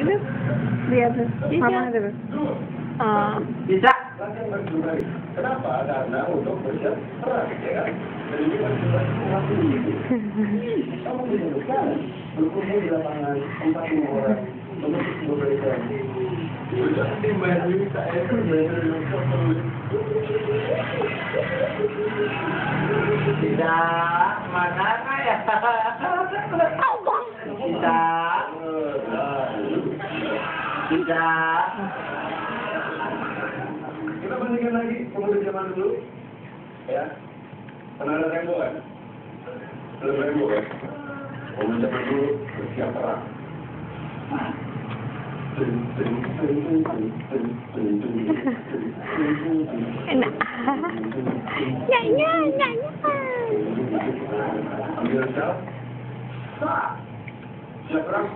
tuh. Lihat tuh. Mama tuh. Bisa. Kenapa? Karena untuk bersiap perang, ya kan? Dan ini kan kamu menyebutkan berkumpul di lapangan 40 orang untuk memberikan. Tidak, mana ya? Tidak. Tidak. Kita bandingkan lagi pemuda zaman dulu, ya. Pernah ada rembo kan? Ada rembo kan? Pemuda zaman dulu bersiap perang. Enak. Nyanyi. Ambil siap. Siap perang.